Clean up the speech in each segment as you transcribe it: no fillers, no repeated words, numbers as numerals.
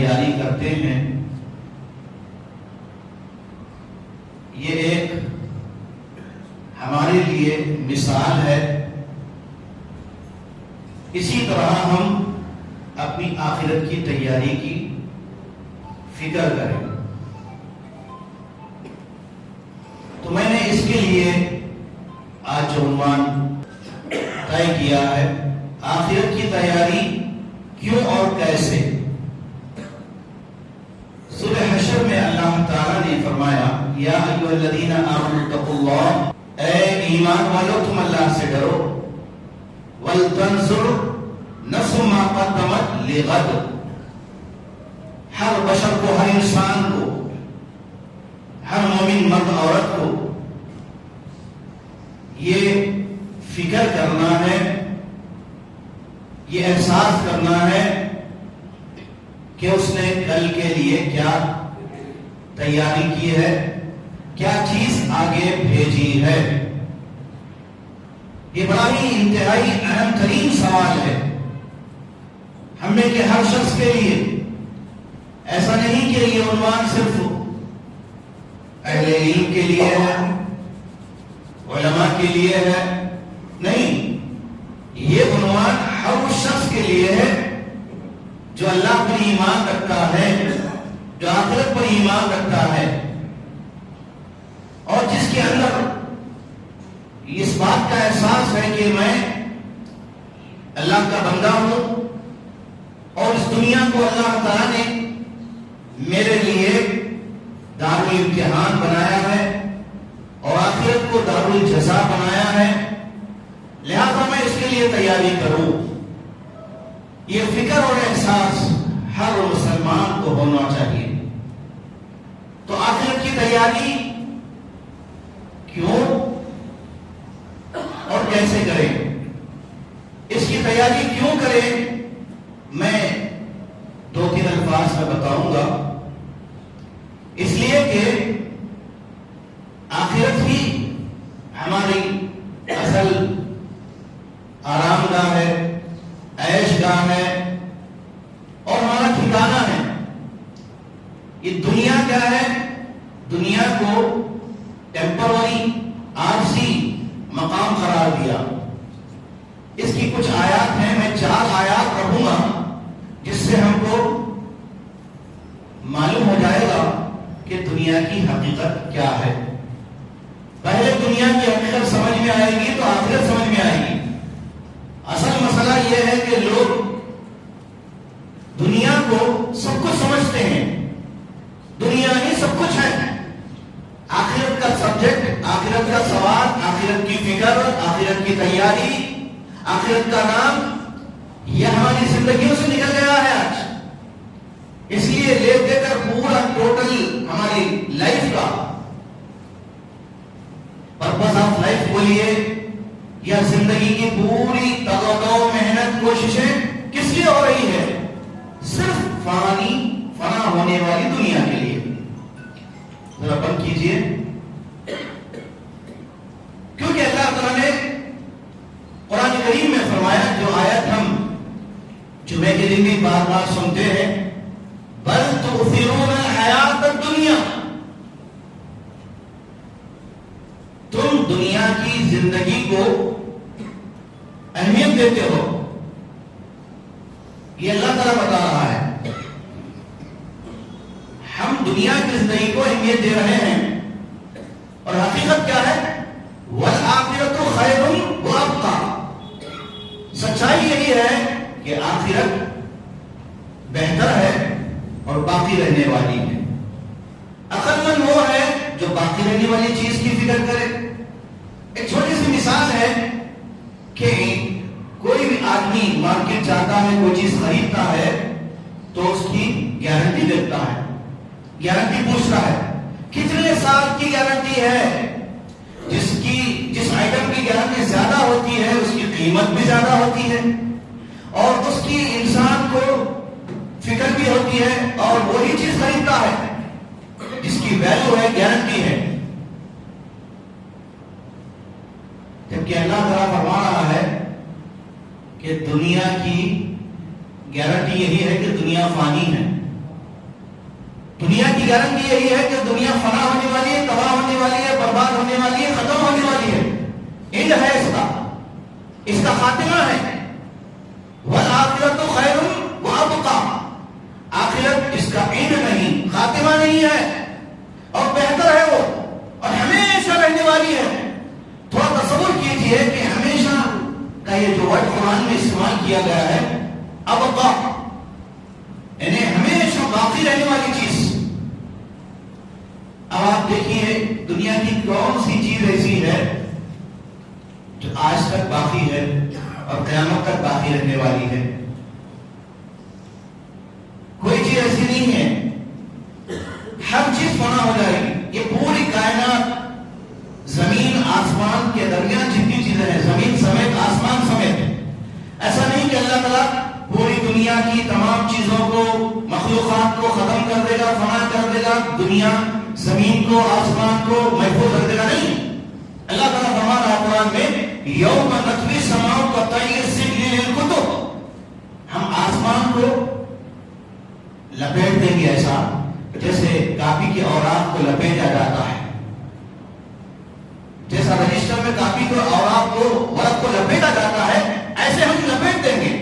تیاری کرتے ہیں، یہ ایک ہمارے لیے مثال ہے۔ اسی طرح ہم اپنی آخرت کی تیاری کی فکر کریں۔ تو میں نے اس کے لیے آج جو عنوان طے کیا ہے، آخرت کی تیاری کیوں اور کیسے۔ سورہ حشر میں اللہ تعالیٰ نے فرمایا، یا ایھا الذین آمنوا اتقوا اللہ، اے ایمان والو تم اللہ سے ڈرو، ولتنظر نفس ما قدمت لغد، ہر بشر کو، ہر انسان کو، ہر مومن مرد عورت کو یہ فکر کرنا ہے، یہ احساس کرنا ہے کہ اس نے کل کے لیے کیا تیاری کی ہے، کیا چیز آگے بھیجی ہے۔ یہ بڑا ہی انتہائی اہم ترین سوال ہے ہم میں کہ ہر شخص کے لیے۔ ایسا نہیں کہ یہ عنوان صرف اہل علم کے لیے ہے، علماء کے لیے ہے، نہیں، یہ عنوان ہر اس شخص کے لیے ہے جو اللہ پر ایمان رکھتا ہے، جو آخرت پر ایمان رکھتا ہے، اور جس کے اندر اس بات کا احساس ہے کہ میں اللہ کا بندہ ہوں اور اس دنیا کو اللہ تعالیٰ نے میرے لیے دار الامتحان بنایا ہے اور آخرت کو دار الجزا بنایا ہے، لہذا میں اس کے لیے تیاری کروں۔ یہ فکر اور احساس ہر مسلمان کو ہونا چاہیے۔ تو آخرت کی تیاری کیوں اور کیسے کریں، اس کی تیاری کیوں کریں، میں دو تین الفاظ میں بتاؤں گا۔ اس لیے کہ آخرت ہی ہماری اصل آرام گاہ ہے، عیش گاہ ہے اور ہمارا ٹھکانہ ہے۔ یہ دنیا کیا ہے؟ دنیا کو ٹیمپروری، عارضی مقام قرار دیا۔ اس کی کچھ آیات ہیں، میں 4 آیات پڑھوں گا جس سے ہم کو معلوم ہو جائے گا کہ دنیا کی حقیقت کیا ہے۔ پہلے دنیا کی حقیقت سمجھ میں آئے گی تو آخرت سمجھ میں آئے گی۔ اصل مسئلہ یہ ہے کہ لوگ دنیا کو سب کچھ سمجھتے ہیں، دنیا ہی سب کچھ ہے۔ آخرت کا سبجیکٹ، آخرت کا سوال، آخرت کی فکر، آخرت کی تیاری، آخرت کا نام، یہ ہماری زندگیوں سے نکل گیا ہے آج۔ اس لیے لے دے کر پورا ٹوٹل ہماری لائف کا پرپس آف لائف بولیے یا زندگی کی پوری تگو محنت کوششیں کس لیے ہو رہی ہے؟ صرف فنا ہونے والی دنیا کے لیے۔ ذرا بند کیجئے، کیونکہ اللہ تعالیٰ نے قرآن کریم میں فرمایا، جو آیت ہم جمعے کے دن بھی بار بار سنتے ہیں، بل تؤثرون الحیات الدنیا، تم دنیا کی زندگی کو اہمیت دیتے ہو۔ یہ اللہ تعالیٰ بتا رہا ہے، ہم دنیا کی زندگی کو اہمیت دے رہے ہیں، اور حقیقت کیا ہے؟ والآخرۃ خیر وابقیٰ، سچائی یہی ہے کہ آخرت بہتر ہے اور باقی رہنے والی ہے۔ عقل مند وہ ہے جو باقی رہنے والی چیز کی فکر کرے۔ ایک چھوٹی سی مثال ہے کہ کوئی بھی آدمی مارکیٹ جاتا ہے، کوئی چیز خریدتا ہے تو اس کی گارنٹی دیتا ہے، گارنٹی پوچھتا ہے کتنے سال کی گارنٹی ہے۔ جس آئٹم کی گارنٹی زیادہ ہوتی ہے اس کی قیمت بھی زیادہ ہوتی ہے اور اس کی انسان کو فکر بھی ہوتی ہے، اور وہی چیز خریدتا ہے جس کی ویلیو ہے، گارنٹی ہے۔ جبکہ اللہ تعالیٰ فرما رہا ہے کہ دنیا کی گارنٹی یہی ہے کہ دنیا فانی ہے، دنیا کی گارنٹی یہی ہے کہ دنیا فنا ہونے والی ہے، تباہ ہونے والی ہے، برباد ہونے والی ہے، ختم ہونے والی ہے. اینڈ ہے اس کا خاتمہ ہے. والآخرۃ خیر وابقیٰ، آخرت اس کا اینڈ نہیں، خاتمہ نہیں ہے اور بہتر ہے وہ، اور ہمیشہ رہنے والی ہے. تھوڑا تصور کیجئے کہ ہمیشہ کا یہ جو ورڈ قرآن میں استعمال کیا گیا ہے، ابقیٰ، یعنی ہمیشہ باقی رہنے والی چیز. اب آپ دیکھیے دنیا کی کون سی چیز ایسی ہے جو آج تک باقی ہے اور قیامت تک باقی رہنے والی ہے؟ کوئی چیز ایسی نہیں ہے. ہر چیز فنا ہو جائے گی. یہ پوری کائنات، زمین آسمان کے درمیان جتنی چیزیں ہیں، زمین سمیت آسمان سمیت، ایسا نہیں کہ اللہ تعالیٰ پوری دنیا کی تمام چیزوں کو، مخلوقات کو ختم کر دے گا، فنا کر دے گا، دنیا زمین کو، آسمان کو محفوظ رکھ دے گا. نہیں. اللہ تعالیٰ فرما رہا ہے قرآن میں، یوم نطوی السماء کطی السجل للکتب، ہم آسمان کو لپیٹ دیں گے ایسا جیسے کاپی کے اوراق کو لپیٹا جاتا ہے. جیسا رجسٹر میں کاپی کو اوراق کو، ورق کو لپیٹا جاتا ہے، ایسے ہم لپیٹ دیں گے.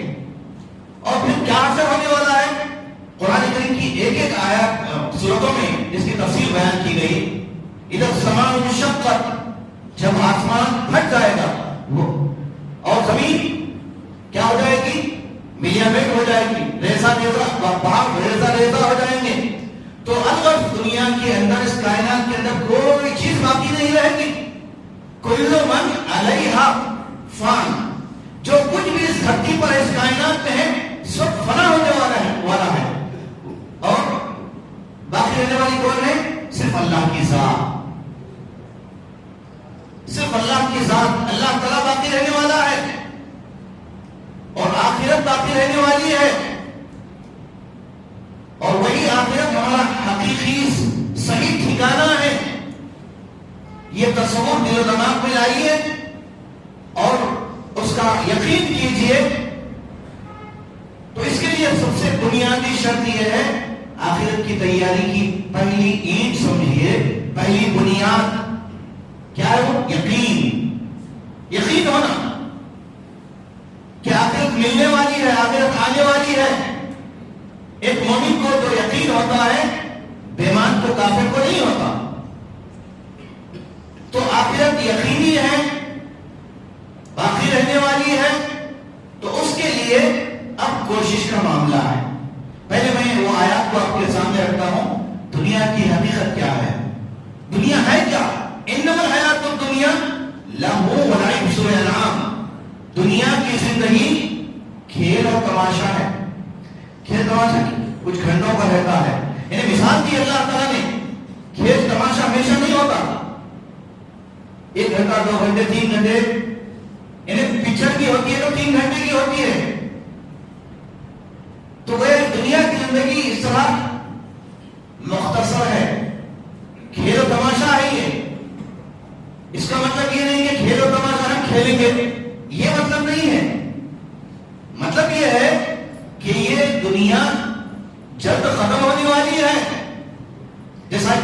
اور پھر کیا اثر ہونے والا ہے؟ قرآن کریم کی ایک ایک آیات سورتوں میں اس کی تفصیل بیان کی گئی. اذا السماء انشقت، جب آسمان پھٹ جائے گا وہ، اور زمین کیا ہو جائے گی؟ ملیامنٹ ہو جائے گی، ریزہ ریزہ، باغ ریزہ ریزہ ہو جائیں گے. تو البتہ دنیا کے اندر، اس کائنات کے اندر کوئی چیز باقی نہیں رہے گی. کل من علیہا فان، جو کچھ بھی اس دھرتی پر اس کائنات میں ہے سب فنا ہونے والا ہے. اور باقی رہنے والی کون ہے؟ صرف اللہ کی ذات. صرف اللہ کی ذات، اللہ تعالیٰ باقی رہنے والا ہے، اور آخرت باقی رہنے والی ہے. اور وہی آخرت ہمارا حقیقی صحیح ٹھکانہ ہے. یہ تصور دل و دماغ میں لائیے اور اس کا یقین کیجئے. تو اس کے لیے سب سے بنیادی شرط یہ ہے، آخرت کی تیاری کی پہلی اینٹ سمجھیے، پہلی بنیاد کیا ہے؟ وہ یقین. یقین ہونا کہ آخرت ملنے والی ہے، آخرت آنے والی ہے. ایک مومن کو تو یقین ہوتا ہے، بےمان کو، کافر کو نہیں ہوتا. تو آخرت یقینی ہے، باقی رہنے والی ہے. تو اس کے لیے اب کوشش کا معاملہ ہے. پہلے میں وہ آیات کو آپ کے سامنے رکھتا ہوں. دنیا کی حقیقت کیا ہے؟ دنیا ہے کیا؟ انما الحیات الدنیا لہو و لعب، سورہ انعام. دنیا کی زندگی کھیل اور تماشا ہے. کھیل تماشا کچھ گھنٹوں کا رہتا ہے. یعنی مثال دی اللہ تعالیٰ نے، کھیل تماشا ہمیشہ نہیں ہوتا. 1 گھنٹہ، 2 گھنٹے، 3 گھنٹے، یعنی پکچر کی ہوتی ہے تو 3 گھنٹے کی ہوتی ہے. تو وہ دنیا کی زندگی اس طرح مختصر ہے. کھیل و تماشا ہے یہ. اس کا مطلب یہ نہیں کہ کھیل و تماشا ہم کھیلیں گے، یہ مطلب نہیں ہے. مطلب یہ ہے کہ یہ دنیا جلد ختم ہونے والی ہے. جیسا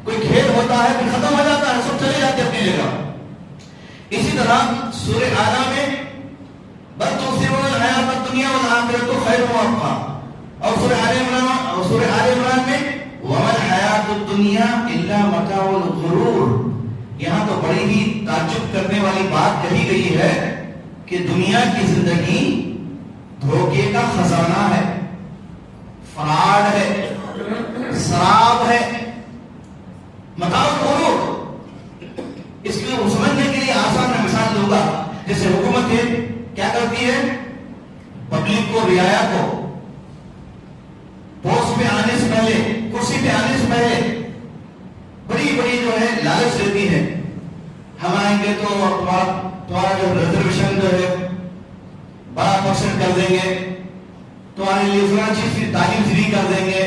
کوئی کھیل ہوتا ہے پھر ختم ہو جاتا ہے، سب چلے جاتے ہیں اپنی جگہ. اسی طرح سورہ اعلیٰ میں بل تؤثرون الحیاۃ الدنیا والآخرۃ خیر وابقیٰ، اور سورہ آل عمران میں وما الحیاۃ الدنیا الا متاع الغرور. یہاں تو بڑی ہی تعجب کرنے والی بات کہی گئی ہے کہ دنیا کی زندگی دھوکے کا خزانہ ہے، فراڈ ہے، سراب ہے، متاع الغرور. اس کو سمجھنے کے لیے آسان میں مثال دوں گا. جیسے حکومت ہے کیا کرتی ہے؟ پبلک کو، رعایا کو پوسٹ پہ آنے سے پہلے، کرسی پہ آنے سے پہلے بڑی بڑی جو ہے لالچ دیتی ہے. ہم آئیں گے تو تمہارا جو ریزرویشن جو ہے 12% کر دیں گے، تمہارے لیے فلاں چیز کی تعلیم فری کر دیں گے.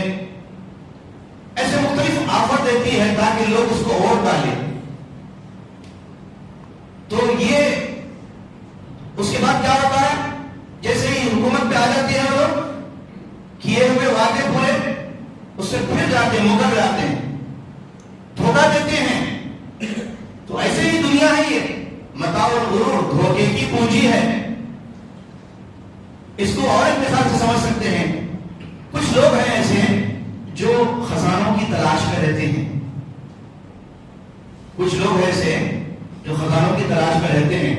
ایسے مختلف آفر دیتی ہے تاکہ لوگ اس کو ووٹ ڈالیں. تو یہ اس کے بعد کیا ہوتا ہے؟ جیسے ہی حکومت پہ آ جاتی ہے لوگ، کیے ہوئے وعدے پورے اس سے پھر جاتے بڑے مکر جاتے ہیں، دھوکہ دیتے ہیں. تو ایسے ہی دنیا ہے، یہ متاع الغرور، دھوکے کی پونجی ہے. اس کو اور ایک مثال سے سمجھ سکتے ہیں. کچھ لوگ ہیں ایسے جو خزانوں کی تلاش میں رہتے ہیں. کچھ لوگ ایسے جو خزانوں کی تلاش میں رہتے ہیں،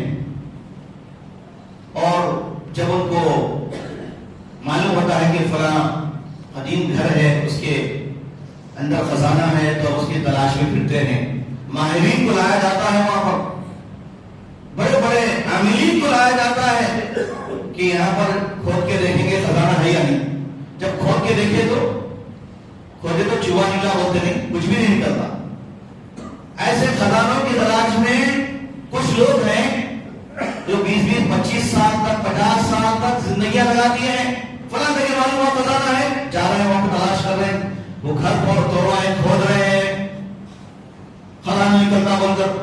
اور جب ان کو معلوم ہوتا ہے کہ فلاں قدیم گھر ہے، اس کے اندر خزانہ ہے، تو اس کی تلاش میں پھرتے ہیں. ماہرین کو لایا جاتا ہے وہاں پر، بڑے بڑے عاملین کو لایا جاتا ہے کہ یہاں پر کھود کے دیکھیں گے خزانہ ہے یا نہیں. جب کھود کے دیکھے تو کھودے تو چوہا نکلا بولتے نہیں، کچھ بھی نہیں نکلتا. ایسے خزانوں کی تلاش میں کچھ لوگ ہیں جو 20-25 سال تک، 50 سال تک زندگیاں لگا دیے ہیں. فلاں جگہ معلوم وہاں خزانہ ہے، جا رہے ہیں وہاں پہ تلاش کر رہے ہیں. وہ گھر پر توڑ رہے ہیں، کھود رہے ہیں، خزانہ نکلتا بول کر.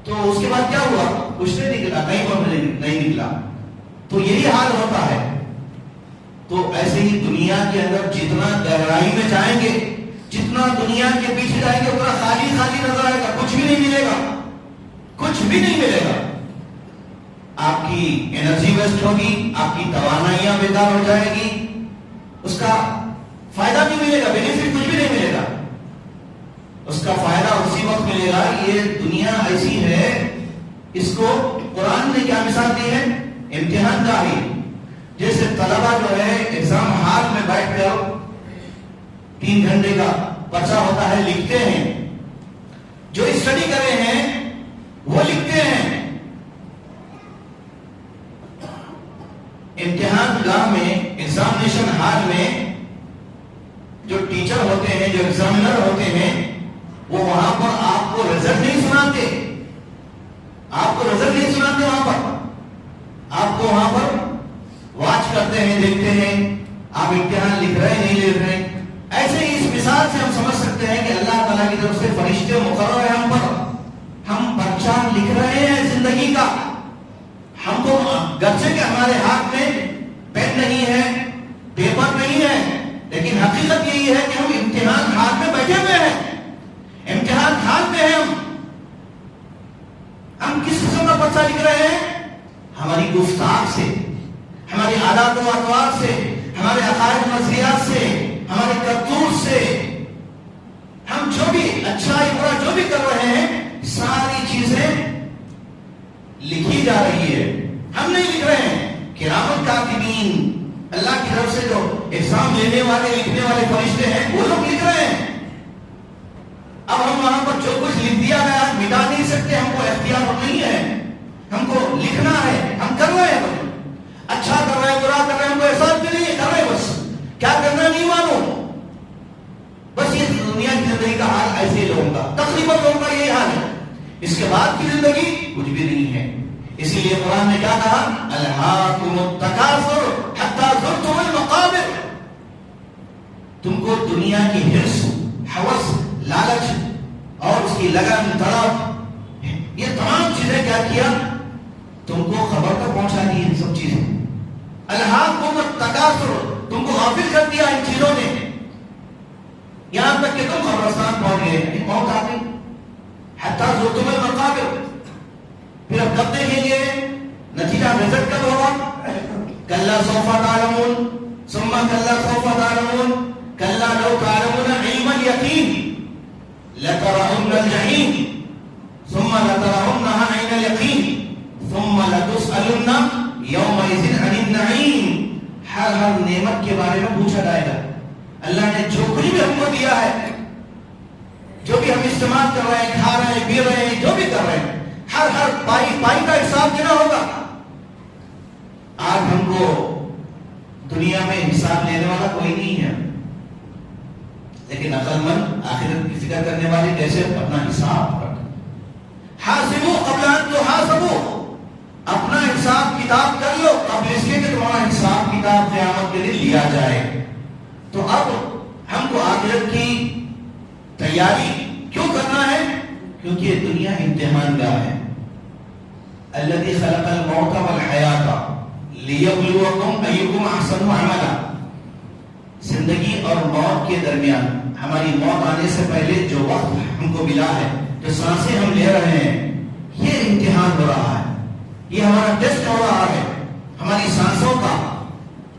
تو اس کے بعد کیا ہوا؟ کچھ نہیں نکلا، کہیں پر نہیں نکلا. تو یہی حال ہوتا ہے. تو ایسے ہی دنیا کے اندر جتنا گہرائی میں جائیں گے، جتنا دنیا کے پیچھے جائیں گے، اتنا خالی خالی نظر آئے گا. کچھ بھی نہیں ملے گا، کچھ بھی نہیں ملے گا. آپ کی انرجی ویسٹ ہوگی، آپ کی توانائیاں بیکار ہو جائے گی، اس کا فائدہ نہیں ملے گا، بینیفٹ کچھ بھی نہیں ملے گا. اس کا فائدہ اسی وقت ملے گا. یہ دنیا ایسی ہے، اس کو قرآن نے کیا مثال دی ہے؟ امتحان کا ہی. جیسے طلبہ جو ہے ایگزام ہال میں بیٹھ کر 3 گھنٹے کا پرچہ ہوتا ہے، لکھتے ہیں. جو اسٹڈی کرے ہیں وہ لکھتے ہیں. امتحان گاہ میں، ایگزامینیشن ہال میں جو ٹیچر ہوتے ہیں، جو ایگزامینر ہوتے ہیں، وہ وہاں پر آپ کو رزلٹ نہیں سناتے. آپ کو رزلٹ نہیں سناتے. وہاں پر آپ کو وہاں پر واچ کرتے ہیں، دیکھتے ہیں آپ امتحان لکھ رہے نہیں لکھ رہے. ایسے ہی اس مثال سے ہم سمجھ سکتے ہیں کہ اللہ تعالیٰ کی طرف سے فرشتے مقرر ہیں ہم پر. ہم پرچہ لکھ رہے ہیں زندگی کا. ہم کو گرچہ کہ ہمارے ہاتھ میں پین نہیں ہے، پیپر نہیں ہے، لیکن حقیقت یہی ہے کہ ہم امتحان ہاتھ میں بیٹھے ہوئے ہیں. امتحان ہاتھ میں ہے. ہم کس قسم کا پرچہ لکھ رہے ہیں؟ ہماری گفتار سے، ہماری عادات و اطوار سے، ہمارے عقائد و نظریات سے، ہمارے کرتوت سے. ہم جو بھی اچھا یا برا جو بھی کر رہے ہیں، ساری چیزیں لکھی جا رہی ہے. ہم نہیں لکھ رہے ہیں. کرام کاتبین، اللہ کی طرف سے جو ایگزام لینے والے، لکھنے والے فرشتے ہیں، وہ لوگ لکھ رہے ہیں. اب ہم وہاں پر جو کچھ لکھ دیا گیا مٹا نہیں سکتے. ہم کو اختیار نہیں ہے، ہم کو لکھنا ہے. ہم کر رہے ہیں، اچھا کر رہے ہیں، برا کر رہے ہیں، ہم کو احساس بھی نہیں ہے، کر رہے ہیں. بس کیا کرنا نہیں معلوم. بس یہ دنیا کی زندگی کا حال ایسے ہی لوگوں کا، تقریباً لوگوں کا یہی حال ہے. اس کے بعد کی زندگی کچھ بھی نہیں ہے. اسی لیے قرآن نے کیا کہا؟ الہاکم التکاثر حتی زرتم المقابر. تم کو دنیا کی حرص، ہوس، لالچ اور اس کی لگن، طلب، یہ تمام چیزیں کیا کیا؟ تم کو خبر تک پہنچا دی. ان سب چیزیں الہاکم التکاثر، تم کو غافل کر دیا ان چیزوں نے. یہاں تک کہ تم قبرستان پہنچ گئے، موت آ گئی. حتی زرتم المقابر. پھر اب کب دیکھیں گے نتیجہ، رزلٹ کب ہوگا؟ کلا سوف تعلمون ثم کلا سوف تعلمون کلا لو تعلمون علم الیقین لترون الجحیم ثم لترونها عین الیقین ثم لتسألن یومئذ عن النعیم. ہر نعمت کے بارے میں پوچھا جائے گا. اللہ نے جو کچھ بھی ہم کو دیا ہے، جو بھی ہم استعمال کر رہے ہیں، کھا رہے ہیں، پی رہے ہیں، جو بھی کر رہے ہیں، ہر پائی کا حساب دینا ہوگا. آج ہم کو دنیا میں حساب لینے والا کوئی نہیں ہے، لیکن عقل مند آخرت کی فکر کرنے والے کیسے اپنا حساب کرتے. حاسبوا قبل ان تحاسبوا. اپنا حساب کتاب کر لو قبل اس کے کہ تمہارا حساب کتاب قیامت کے دن لیا جائے. تو اب ہم کو آخرت کی تیاری کیوں کرنا ہے؟ کیونکہ یہ دنیا امتحان گاہ ہے. الذی خلق الموت والحیات لیبلوکم ایکم احسن عملا. زندگی اور موت کے درمیان، ہماری موت آنے سے پہلے جو وقت ہم کو ملا ہے، جو سانسیں ہم لے رہے ہیں، یہ امتحان ہو رہا ہے، یہ ہمارا ٹیسٹ ہو رہا ہے ہماری سانسوں کا،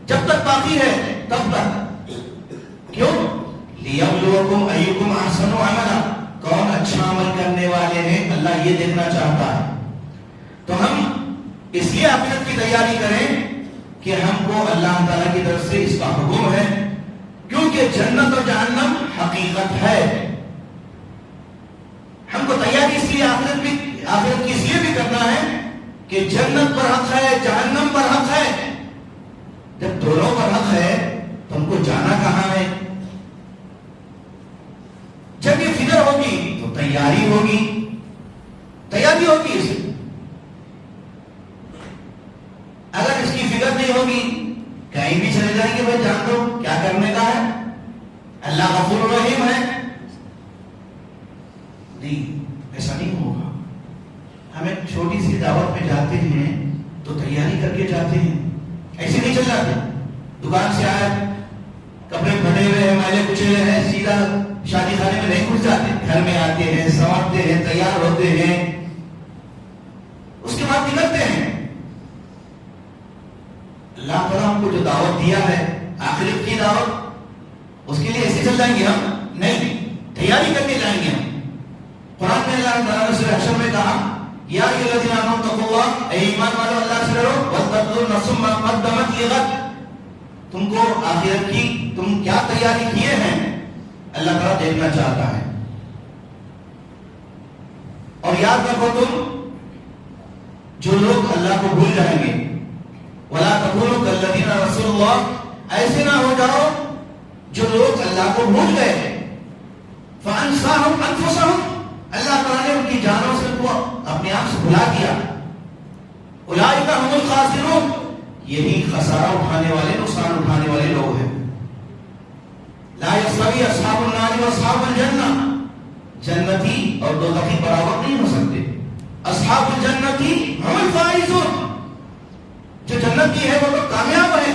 جب تک باقی ہے تب تک۔ کیوں؟ لِيَبْلُوَكُمْ أَيُّكُمْ أَحْسَنُ عَمَلًا، کون اچھا عمل کرنے والے ہیں، اللہ یہ دیکھنا چاہتا ہے۔ تو ہم اس لیے آخرت کی تیاری کریں کہ ہم کو اللہ تعالیٰ کی طرف سے اس کا حکم ہے، کیونکہ جنت اور جہنم حقیقت ہے۔ ہم کو تیاری اس لیے آخرت کی اس لیے بھی کرنا ہے کہ جنت پر حق ہے، جہنم پر حق ہے۔ جب دونوں پر حق ہے تو ہم کو جانا کہاں ہے؟ جب یہ فکر ہوگی تو تیاری ہوگی، تیاری ہوگی اس میں۔ اگر اس کی فکر نہیں ہوگی، کہیں بھی چلے جائیں گے، بھائی جان دو کیا کرنے کا ہے، اللہ غفور رحیم ہے، نہیں، ایسا نہیں ہوگا۔ ہم ایک چھوٹی سی دعوت میں جاتے ہیں تو تیاری کر کے جاتے ہیں، ایسے نہیں چل جاتے۔ دکان سے آئے، کپڑے پھٹے ہوئے ہیں، میلے کچلے ہیں، سیدھا شادی خانے میں نہیں گھس جاتے، گھر میں آتے ہیں، سنورتے ہیں، تیار ہوتے ہیں، اس کے بعد نکلتے ہیں۔ اللہ تعالیٰ ہم کو جو دعوت دیا ہے، آخرت کی دعوت، اس کے لیے ایسے چل جائیں گے ہم؟ نہیں، تیاری کر کے جائیں گے ہم۔ قرآن میں اللہ تعالیٰ نے سورہ حشر میں کہا، یا ایھا الذین آمنوا اتقوا اللہ، اے ایمان والو اللہ سے ڈرو، واتقوا نفس ما قدمت لغد، تم کو آخرت کی تم کیا تیاری کیے ہیں اللہ تعالیٰ دیکھنا چاہتا ہے۔ اور یاد رکھو تم جو لوگ اللہ کو بھول جائیں گے، وَلَا تَكُونُوا كَالَّذِينَ نَسُوا اللَّهَ، ایسے نہ ہو جاؤ جو لوگ اللہ کو بھول گئے، فَأَنْسَاهُمْ أَنفُسَهُمْ، اللہ تعالیٰ نے ان کی جانوں سے کو اپنے آپ سے بھلا دیا۔ اولئک هم الخاسرون، یہی خسارہ اٹھانے والے، نقصان اٹھانے والے لوگ ہیں۔ لا يستوي اصحاب النار واصحاب الجنہ، جنتی اور دوزخی برابر نہیں ہو سکتے۔ اصحاب الجنتی هم الفائزون، جو جنتی ہے وہ تو کامیاب ہے۔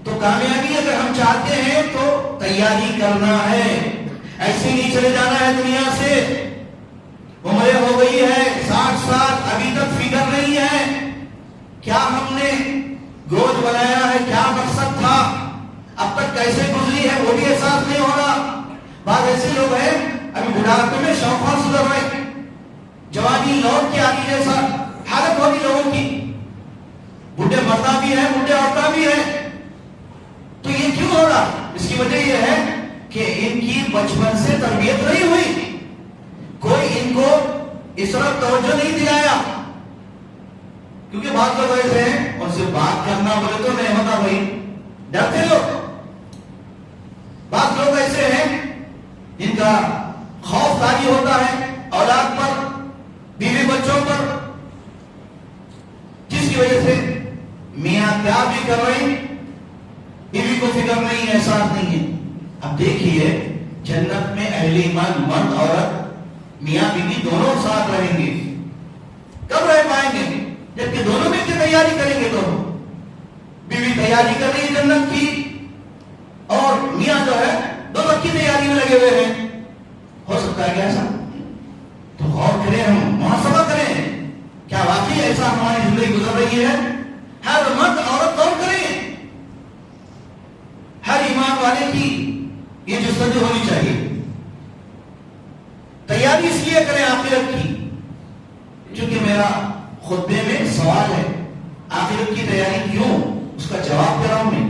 تو کامیابی اگر ہم چاہتے ہیں تو تیاری کرنا ہے، ایسے نہیں چلے جانا ہے دنیا سے۔ عمریں ہو گئی ہے 60 سال، ابھی تک فکر نہیں ہے کیا ہم نے گوج بنایا ہے، کیا مقصد تھا، اب تک کیسے گزری ہے وہ بھی احساس نہیں ہو رہا۔ بعض ایسے لوگ ہیں ابھی بڑھاپے میں شوقاں سدھر رہے، جوانی لوٹ کے آگے جیسا حالت ہوگی لوگوں کی، بوڑھے مردہ بھی ہیں، بوڑھے عورتیں بھی ہیں۔ تو یہ کیوں ہو رہا؟ اس کی وجہ یہ ہے کہ ان کی بچپن سے تربیت نہیں ہوئی، کوئی ان کو اس طرح توجہ نہیں دلایا۔ کیونکہ بعض لوگ ایسے ہیں ان سے بات کرنا بولے تو نہیں ہوتا، بھائی ڈرتے لوگ۔ بعض لوگ ایسے ہیں جن کا خوف طاری ہوتا ہے اولاد پر، بیوی بچوں پر، جس کی وجہ سے میاں کیا بھی کر رہے بیوی کو فکر نہیں، احساس نہیں ہے۔ اب دیکھیے جنت میں اہل ایمان مرد عورت میاں بیوی دونوں ساتھ رہیں گے، کب رہ پائیں گے؟ جبکہ دونوں مل کے تیاری کریں گے۔ تو بیوی تیاری کر رہی ہے جنت کی، اور میاں جو ہے دونوں کی تیاری میں لگے ہوئے ہیں۔ ہو سکتا ہے کہ ایسا؟ تو غور کریں، ہم محاسبہ کریں، کیا واقعی ایسا ہماری زندگی گزر رہی ہے؟ ہر مرد عورت غور کریں، ہر ایمان والے کی یہ جستجو ہونی چاہیے۔ تیاری اس لیے کریں آخرت کی، چونکہ میرا خطبے میں سوال ہے آخرت کی تیاری کیوں، اس کا جواب دے رہا ہوں میں،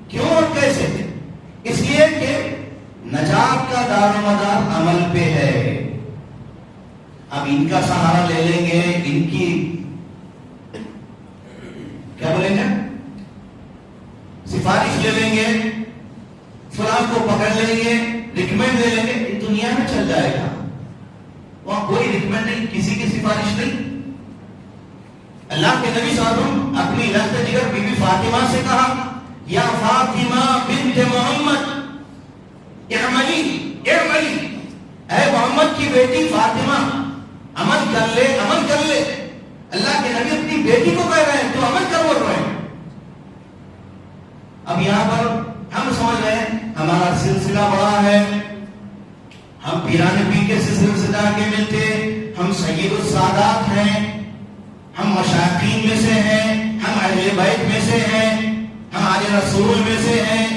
کیوں اور کیسے؟ اس لیے کہ نجات کا دار و مدار عمل پہ ہے۔ اب ان کا سہارا لے لیں گے، ان کی کیا بولیں گے، سفارش لے لیں گے، فلاں کو پکڑ لیں گے، ریکمینڈ لے لیں گے، یہ دنیا میں چل جائے گا، وہاں کوئی ریکمینڈ نہیں، کسی کی سفارش نہیں۔ اللہ کے نبی صلی اللہ علیہ وسلم اپنی لخت جگر بی بی فاطمہ سے کہا، یا فاطمہ بنت محمد اعملی اعملی، اے محمد کی بیٹی فاطمہ عمل کر لے، عمل کر لے۔ اللہ کے نبی اپنی بیٹی کو کہہ رہے ہیں تو عمل کر بول رہے ہیں۔ اب یہاں پر سمجھ رہے ہیں ہمارا سلسلہ بڑا ہے، ہم پیران پیر کے سلسلے سے جا کے ملتے، ہم سید السادات ہیں، ہم مشائخین میں سے ہیں، ہم اہل بیت میں سے ہیں، ہم آل رسول میں سے ہیں.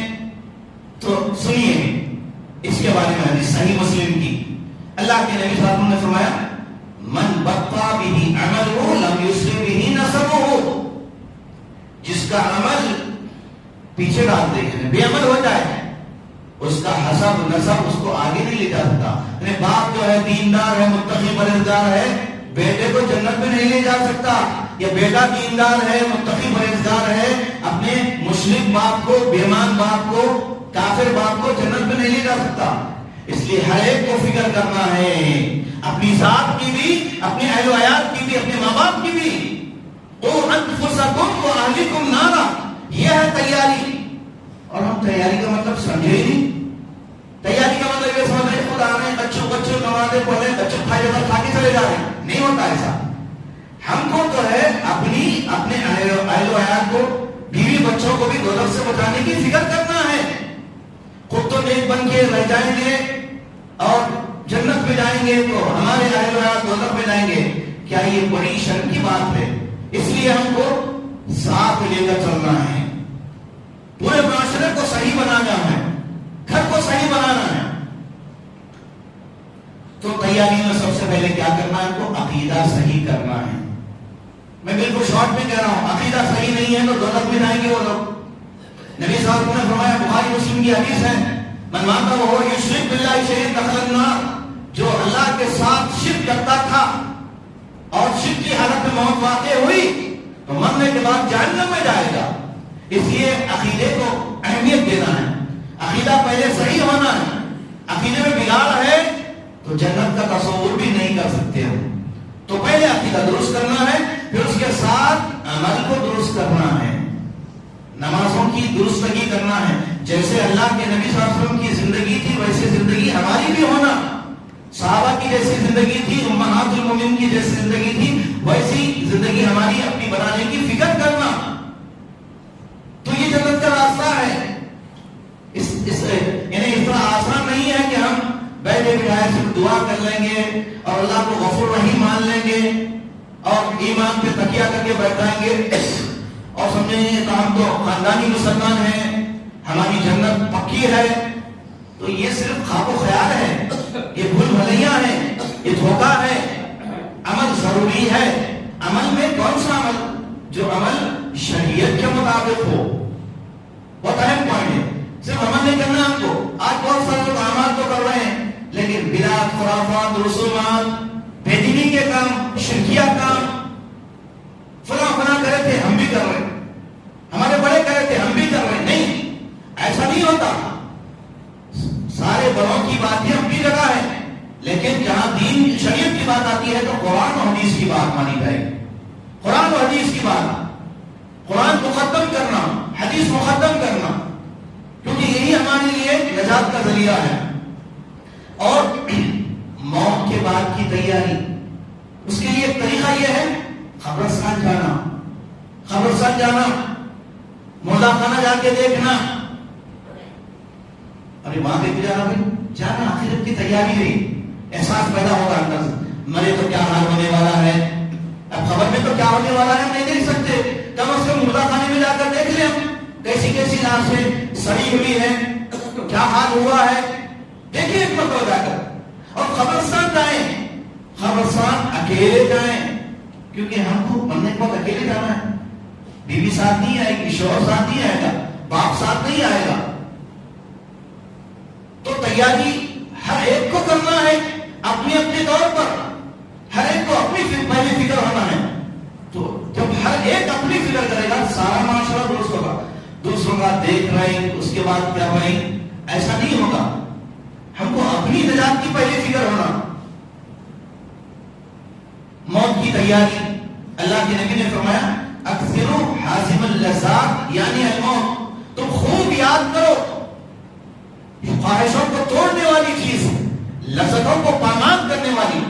تو سنیے اس کے بارے میں حدیث صحیح مسلم کی، اللہ کے نبی صلی اللہ علیہ وسلم نے فرمایا من بطا به عمله لم یسرع به نسبه، جس کا عمل پیچھے ڈال دے یعنی بے عمل ہو جائے اس کا حسب نسب اس کو آگے نہیں لے جا سکتا. یعنی باپ جو ہے دیندار ہے، متقی پرہیزگار ہے، بیٹے کو جنت میں نہیں لے جا سکتا، یا بیٹا دیندار ہے، متقی پرہیزگار ہے، اپنے مشرک باپ کو، بے ایمان باپ کو، کافر باپ کو جنت میں نہیں لے جا سکتا. اس لیے ہر ایک کو فکر کرنا ہے، اپنی ذات کی بھی، اپنے اہل و عیال کی بھی، اپنے ماں باپ کی بھی. قوا انفسکم واہلیکم نارا، یہ ہے تیاری. اور ہم تیاری کا مطلب سمجھے ہی نہیں. تیاری کا مطلب یہ سمجھ رہے خود آ رہے ہیں، بچوں نمازیں پڑھ رہے ہیں، بچوں کھائے جگہ کھا کے چلے جا رہے ہیں. نہیں ہوتا ایسا. ہم کو تو ہے اپنے اہل و عیال کو، بیوی بچوں کو بھی دوزخ سے بچانے کی فکر کرنا ہے. خود تو نیک بن کے رہ جائیں گے اور جنت میں جائیں گے تو ہمارے اہل و عیال دوزخ میں جائیں گے. کیا یہ بڑی شرم کی بات ہے؟ اس لیے ہم کو ساتھ لے کر چلنا ہے، پورے معاشرے کو صحیح بنانا ہے، گھر کو صحیح بنانا ہے. تو تیاری میں سب سے پہلے کیا کرنا ہے؟ ہم کو عقیدہ صحیح کرنا ہے. میں بالکل شارٹ میں کہہ رہا ہوں، عقیدہ صحیح نہیں ہے تو دوزخ میں جائیں گے وہ لوگ. نبی صاحب نے فرمایا، بخاری مسلم کی حدیث ہے، من مات وهو یشرک باللہ شیئا دخل النار، جو اللہ کے ساتھ شرک کرتا تھا اور شرک کی حالت میں موت واقع ہوئی تو مرنے کے بعد جہنم میں جائے گا. اس لیے عقیدے کو اہمیت دینا ہے، عقیدہ پہلے صحیح ہونا ہے. عقیدے میں بگاڑ ہے تو جنت کا تصور بھی نہیں کر سکتے ہم. تو پہلے عقیدہ درست کرنا ہے، پھر اس کے ساتھ عمل کو درست کرنا ہے، نمازوں کی درستگی کرنا ہے. جیسے اللہ کے نبی صلی اللہ علیہ وسلم کی زندگی تھی ویسے زندگی ہماری بھی ہونا. صحابہ کی جیسی زندگی تھی، امہات المومنین کی جیسی زندگی تھی، ویسی زندگی ہماری اپنی بنانے کی فکر کرنا. تو یہ جنت کا راستہ ہے. یعنی اتنا آسان نہیں ہے کہ ہم بیٹھے بٹھائے صرف دعا کر لیں گے اور اللہ کو غفور رحیم مان لیں گے اور ایمان پہ تکیہ کر کے بیٹھ جائیں گے اور سمجھیں گے کہ ہم تو خاندانی مسلمان ہیں، ہماری جنت پکی ہے. تو یہ صرف خواب و خیال ہے، یہ بھول بھلیاں ہیں، یہ دھوکہ ہے. عمل ضروری ہے. عمل میں کون سا عمل؟ جو عمل شریعت کے مطابق ہو. بہت اہم پوائنٹ ہے. صرف عمل نہیں کرنا ہم کو. آج بہت سارے لوگ اعمال تو کر رہے ہیں لیکن بدعت، خرافات، رسومات، بے دینی کے کام، شرکیہ کام، فلاں کرے تھے ہم بھی کر رہے ہیں، ہمارے بڑے کرے تھے ہم بھی کر رہے ہیں. نہیں، ایسا نہیں ہوتا. سارے بڑوں کی باتیں اپنی جگہ ہے لیکن جہاں دین شریعت کی بات آتی ہے تو قرآن و حدیث کی بات مانی جائے. قرآن و حدیث کی بات، قرآن مقدم کرنا، حدیث مقدم کرنا، کیونکہ یہی ہمارے لیے نجات کا ذریعہ ہے. اور موت کے بعد کی تیاری، اس کے لیے ایک طریقہ یہ ہے قبرستان جانا. قبرستان جانا، مردہ خانہ جا کے دیکھنا. ارے وہاں دیکھ جانا بھائی، جانا، آخرت کی تیاری ہوئی، احساس پیدا ہوگا اندر سے. مرے تو کیا حال ہونے والا ہے، اب خبر میں تو کیا ہونے والا ہے نہیں دیکھ سکتے. کم از کم مردہ خانے میں جا کر دیکھ لیں ہم کیسی لاشیں سڑی ہوئی ہیں، کیا حال ہوا ہے، دیکھیں ایک مرتبہ جا کر. اور قبرستان جائیں، قبرستان اکیلے جائیں کیونکہ ہم کو مرنے کے بعد اکیلے جانا ہے. بیوی ساتھ نہیں آئے گی، شوہر ساتھ نہیں آئے گا، باپ ساتھ نہیں آئے گا. تو تیاری ہر ایک کو کرنا ہے اپنی اپنے طور پر. ہر ایک کو اپنی پہلے فکر ہونا ہے. تو جب ہر ایک اپنی فکر کرے گا سارا معاشرہ درست ہوگا. دوسروں کا دیکھ رہے ہیں اس کے بعد کیا بھائی، ایسا نہیں ہوگا. ہم کو اپنی نجات کی پہلے فکر ہونا. موت کی تیاری، اللہ کے نبی نے فرمایا اکثروا حازم اللذات یعنی الموت. تم خوب یاد کرو خواہشوں کو توڑنے والی چیز، لذتوں کو پامال کرنے والی.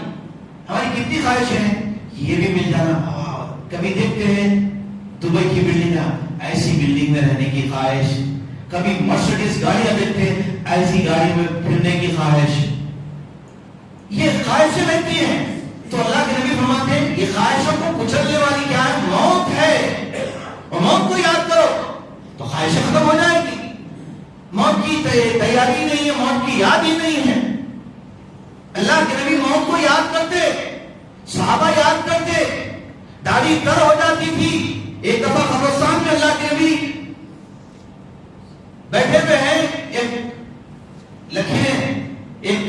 ہماری کتنی خواہشیں ہیں، یہ بھی مل جانا. کبھی دیکھتے ہیں دبئی کی بلڈنگ، ایسی بلڈنگ میں رہنے کی خواہش، کبھی مرسڈیز گاڑیاں دیکھتے ایسی گاڑی میں پھرنے کی خواہش، یہ خواہشیں رہتی ہیں. تو اللہ کے نبی فرماتے ہیں یہ خواہشوں کو کچلنے والی کیا ہے؟ موت ہے. اور موت کو یاد کرو تو خواہشیں ختم ہو جائیں گی. موت کی تیاری نہیں ہے، موت کی یاد ہی نہیں ہے. اللہ کے نبی موت کو یاد کرتے، صحابہ یاد کرتے، داڑھی تر ہو جاتی تھی. ایک دفعہ قبرستان میں اللہ کے نبی بیٹھے ہوئے ہیں، ایک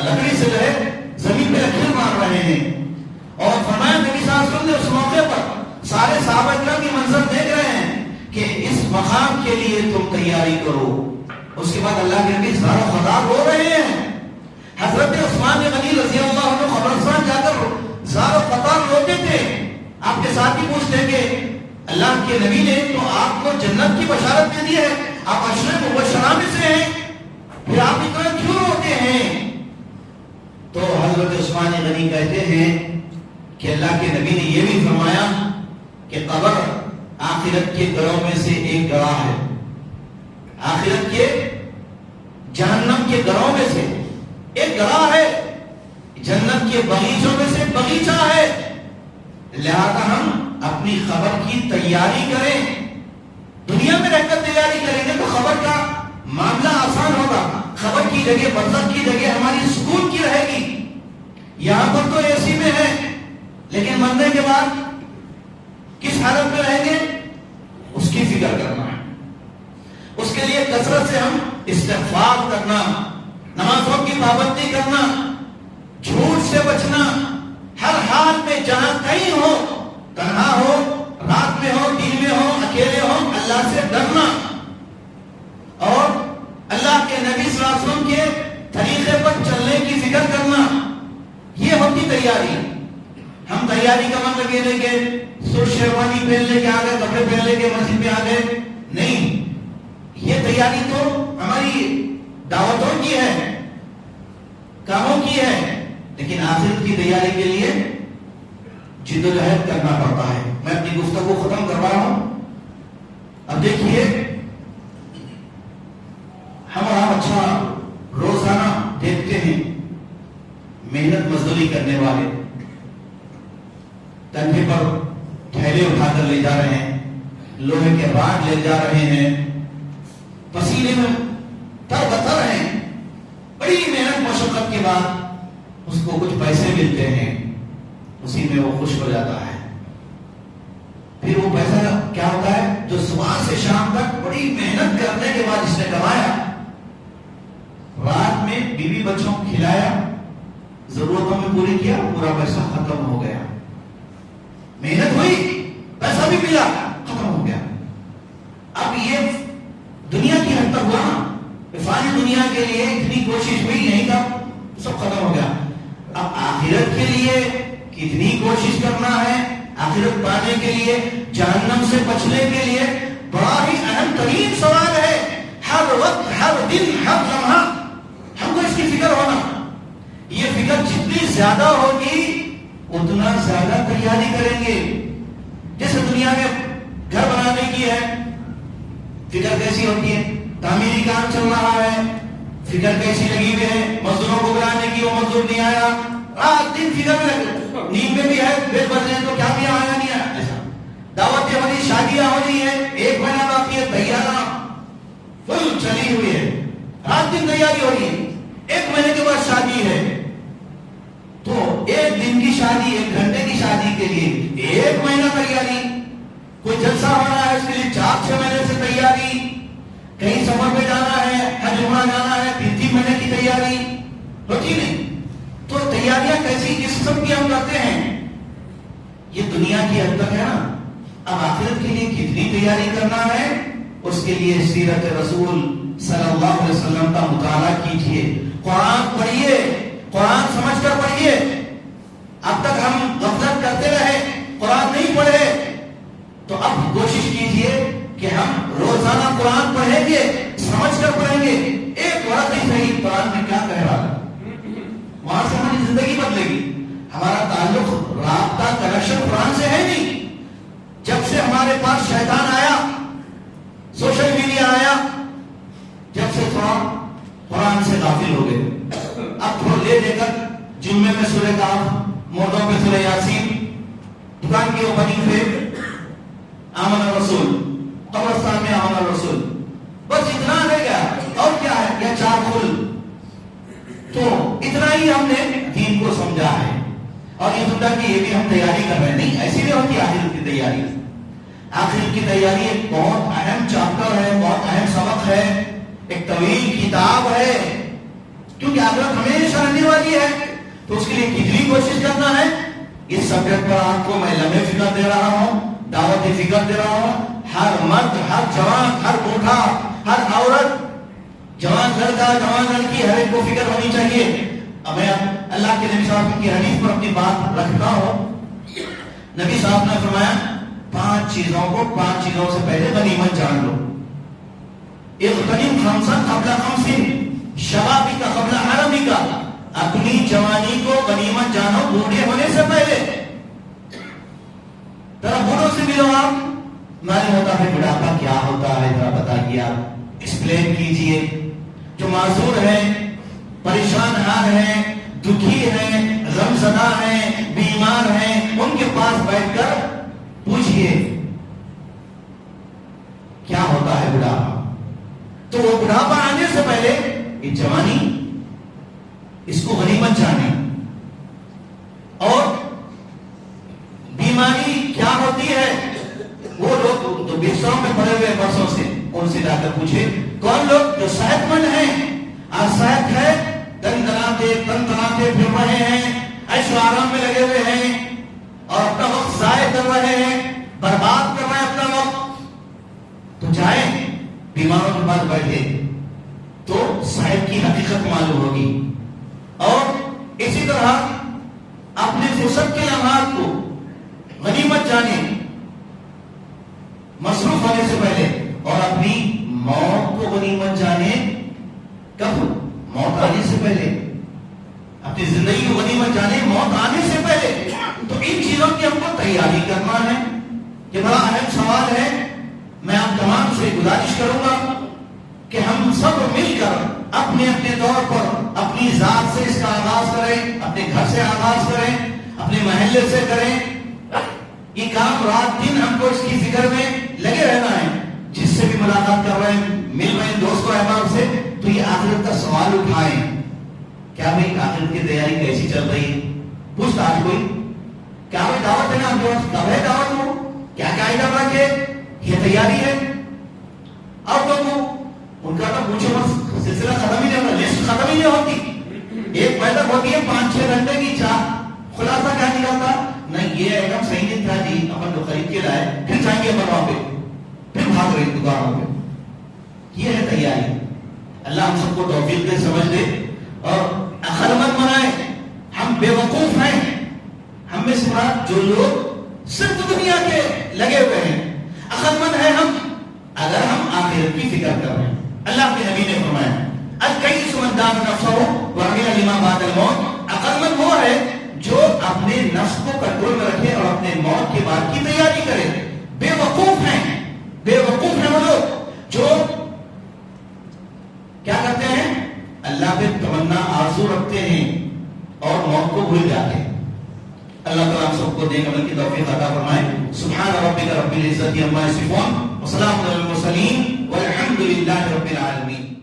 لکڑی سے جو ہے زمین پہ لکیر مار رہے ہیں، اور فرمایا نبی صلی اللہ علیہ وسلم نے اس موقع پر سارے صحابہ کرام کی منظر دیکھ رہے ہیں کہ اس مقام کے لیے تم تیاری کرو. اس کے بعد اللہ کے نبی زار و خطاب ہو رہے ہیں. حضرت عثمان غنی رضی اللہ عنہ قبرستان جا کر زار و خطاب روتے تھے. آپ کے ساتھی پوچھتے ہیں کہ اللہ کے نبی نے تو آپ کو جنت کی بشارت دے دی ہے، آپ عشرہ مبشرہ میں سے ہیں، پھر آپ اتنا کیوں روتے ہیں؟ تو حضرت عثمان غنی کہتے ہیں کہ اللہ کے نبی نے یہ بھی فرمایا کہ قبر آخرت کے گڑھوں میں سے ایک گڑھا ہے، آخرت کے جہنم کے گڑھوں میں سے ایک گڑھا ہے، جنت کے باغیچوں میں سے باغیچہ ہے. لہذا ہم اپنی خبر کی تیاری کریں. دنیا میں رہ کر تیاری کریں گے تو خبر کا معاملہ آسان ہوگا. خبر کی جگہ، برزخ کی جگہ ہماری سکون کی رہے گی. یہاں پر تو اے سی میں ہے، لیکن مرنے کے بعد کس حالت میں رہیں گے اس کی فکر کرنا ہے. اس کے لیے کثرت سے ہم استغفار کرنا، نمازوں کی پابندی کرنا، جھوٹ سے بچنا، ہر حال میں جہاں کہیں ہو، تنہا ہو، رات میں ہو، دن میں ہو، اکیلے ہو، اللہ سے ڈرنا اور اللہ کے نبی صلی اللہ علیہ وسلم کے طریقے پر چلنے کی فکر کرنا. یہ ہوتی تیاری. ہم تیاری کا مطلب یہ نہیں کہ سر شیروانی پہن لے کے آ گئے، کپڑے پہن لے کے مسجد میں آ گئے، نہیں. یہ تیاری تو ہماری دعوتوں کی ہے، کاموں کی ہے، لیکن آخرت کی تیاری کے لیے جد و جہد کرنا پڑتا ہے. میں اپنی گفتگو ختم کر رہا ہوں. اب دیکھیے ہم اچھا روزانہ دیکھتے ہیں محنت مزدوری کرنے والے کندھے پر تھیلے اٹھا کر لے جا رہے ہیں، لوہے کے راڈ لے جا رہے ہیں، پسینے میں تر بتر ہیں، بڑی محنت مشقت کے بعد اس کو کچھ پیسے ملتے ہیں، اسی میں وہ خوش ہو جاتا ہے. پھر وہ پیسہ کیا ہوتا ہے جو صبح سے شام تک بڑی محنت کرنے کے بعد اس نے کمایا، رات میں بیوی بچوں کو کھلایا، ضرورتوں میں پوری کیا، پورا پیسہ ختم ہو گیا. محنت ہوئی، پیسہ بھی ملا، ختم ہو گیا. اب یہ دنیا کی حد تک ہوا نا، فانی دنیا کے لیے اتنی کوشش ہوئی، نہیں کا سب ختم ہو گیا. اب آخرت کے لیے کتنی کوشش کرنا ہے، آخرت پانے کے لیے، جہنم سے بچنے کے لیے بڑا ہی اہم ترین سوال ہے. ہر وقت، ہر دن، ہر لمحہ ہم کو اس کی فکر ہونا. یہ فکر جتنی زیادہ ہوگی اتنا زیادہ تیاری کریں گے. جیسے دنیا میں گھر بنانے کی ہے، فکر کیسی ہوتی ہے، تعمیری کام چل رہا ہے، فکر کیسی لگی ہوئی ہے، مزدوروں کو بلانے کی، وہ مزدور نہیں آیا، رات دن فکر میں، نیند میں بھی ہے، بیل بج رہے ہیں تو کیا بھی آیا نہیں آیا. ایسا دعوتیں ہو رہی، شادیاں ہو رہی ہیں، 1 مہینہ باقی ہے، تیارہ فل چلی ہوئی ہے، رات دن تیاری ہو رہی ہے. 1 مہینے کے بعد شادی ہے تو 1 دن کی شادی، 1 گھنٹے کی شادی کے لیے 1 مہینہ تیاری. کوئی جلسہ ہونا ہے اس کے لیے 4-6 مہینے سے تیاری. کہیں سفر پہ جانا ہے، حج عمرہ جانا ہے، 3 مہینے کی تیاری ہوتی نہیں. تو تیاریاں کیسی کس قسم کی ہم کرتے ہیں، یہ دنیا کی حد تک ہے نا. اب آخرت کے لیے کتنی تیاری کرنا ہے، اس کے لیے سیرت رسول صلی اللہ علیہ وسلم کا مطالعہ کیجئے، قرآن پڑھیے، قرآن سمجھ کر پڑھیے. اب تک ہم غفلت کرتے رہے، قرآن نہیں پڑھے، تو اب کوشش کیجئے کہ ہم روزانہ قرآن پڑھیں گے، سمجھ کر پڑھیں گے. ایک ورق نہیں صحیح قرآن میں کیا کہہ رہا ہے، وہاں سے ہماری زندگی بدلے گی. ہمارا تعلق، رابطہ، کنیکشن قرآن سے ہے نہیں. جب سے ہمارے پاس شیطان آیا، سوشل میڈیا آیا، سے غافل ہو گئے. اب تھوڑا لے کر جمعے میں سورہ کاف، موٹوں پہ سورہ یاسین، دکان کی اوپننگ پہ آمن الرسول، قبرستان میں آمن الرسول، بس اتنا رہ گیا. اور کیا ہے؟ یا چار کھل. تو اتنا ہی ہم نے دین کو سمجھا ہے اور یہ سمجھا کہ یہ بھی ہم تیاری کر رہے ہیں. نہیں، ایسی نہیں ہوتی آخرت کی تیاری. آخرت کی تیاری ایک بہت اہم چیپٹر ہے، بہت اہم سبق ہے، ایک طویل کتاب ہے، کیونکہ آخرت ہمیشہ رہنے والی ہے. تو اس کے لیے کتنی کوشش کرنا ہے. اس سبجیکٹ پر آپ کو میں لمحے فکر دے رہا ہوں، دعوت فکر دے رہا ہوں. ہر مرد، ہر جوان، ہر بوڑھا، ہر عورت، جوان لڑکا، جوان لڑکی، ہر ایک کو فکر ہونی چاہیے. اب میں اللہ کے نبی صاحب کی حدیث پر اپنی بات رکھتا ہوں. نبی صاحب نے فرمایا 5 چیزوں سے پہلے غنیمت جان لو. اغتنم خمسا قبل خمسین شبابی کا قبل حرمی کا. اپنی جوانی کو غنیمت جانو بوڑھے ہونے سے پہلے. ذرا بوڑھوں سے ملو، آپ معلوم ہوتا ہے بڑھاپا کیا ہوتا ہے. ذرا بتائیے، آپ ایکسپلین کیجئے. جو معذور ہیں، پریشان حال ہیں، دکھی ہیں، غم زدہ ہیں، بیمار ہیں، ان کے پاس بیٹھ کر پوچھئے کیا ہوتا ہے بڑھاپا. تو وہ بڑھاپا آنے سے پہلے یہ جوانی، اس کو غنیمت جانے. اور بیماری کیا ہوتی ہے، وہ لوگ جو بستروں میں پڑے ہوئے برسوں سے، ان سے جا کر پوچھے. کون لوگ جو صحت مند ہیں، آج صحت ہے، تن تناتے پھر رہے ہیں، عیش و آرام میں لگے ہوئے ہیں اور اپنا وقت ضائع کر رہے ہیں، برباد کر رہے ہیں اپنا وقت، تو جائیں بیماروں کے پاس بیٹھے تو صحت کی حقیقت معلوم ہوگی. اور اسی طرح اپنے فرصت کے لمحات کو غنیمت جانے مصروف ہونے سے پہلے، اور اپنی موت کو غنیمت جانے کب؟ موت آنے سے پہلے. اپنی زندگی کو غنیمت جانے موت آنے سے پہلے. تو ان چیزوں کی ہم کو تیاری کرنا ہے. یہ بڑا اہم سوال ہے. میں آپ تمام سے گزارش کروں گا کہ ہم سب مل کر اپنے اپنے طور پر اپنی ذات سے اس کا آغاز کریں، اپنے گھر سے آغاز کریں، اپنے محلے سے کریں. یہ کام رات دن ہم کو اس کی فکر میں لگے رہنا ہے. جس سے بھی ملاقات کر رہے ہیں، مل رہے ہیں دوست و احباب سے، تو یہ آخرت کا سوال اٹھائیں. کیا بھائی آخرت کی تیاری کیسی چل رہی ہے؟ پوچھتا آج کوئی کیا بھائی دعوت ہے نا آپ کے پاس؟ کب ہے دعوت؟ ہو کیا آئٹم رکھے؟ یہ تیاری ہے. اب تو ان کا تو پوچھو بس سلسلہ ختم ہی نہیں ہوتا، لسٹ ختم ہی نہیں ہوتی. ایک بیٹھک ہوتی ہے 5-6 گھنٹے کی، خلاصہ کیا نکلتا؟ نہیں یہ ایٹم صحیح نہیں تھا جی، اپن تو خرید کے لائے، پھر جائیں گے اپن وہاں پہ، پھر بھاگ رہے دکانوں پہ. یہ ہے تیاری. اللہ ہم سب کو توفیق دے، سمجھ دے اور عقل مند بنائے. ہم بے وقوف ہیں، ہم میں سے جو لوگ صرف دنیا کے لگے ہوئے ہیں. عقل مند ہیں ہم اگر ہم آخرت کی فکر کر رہے ہیں. اللہ کے نبی نے فرمایا الکیس من دان نفسہ وعمل لما بعد الموت. عقل مند وہ ہے جو اپنے نفس کو کنٹرول میں رکھے اور اپنے موت کے بعد کی تیاری کرے. بے وقوف ہیں وہ لوگ جو کیا کرتے ہیں، اللہ پہ تمنا آرزو رکھتے ہیں اور موت کو بھول جاتے ہیں. اللہ تعالیٰ ہم سب کو نیک عمل کی توفیق عطا فرمائے. سبحان ربک رب العزت عما یصفون وسلام علی المرسلین والحمد للہ رب العالمین.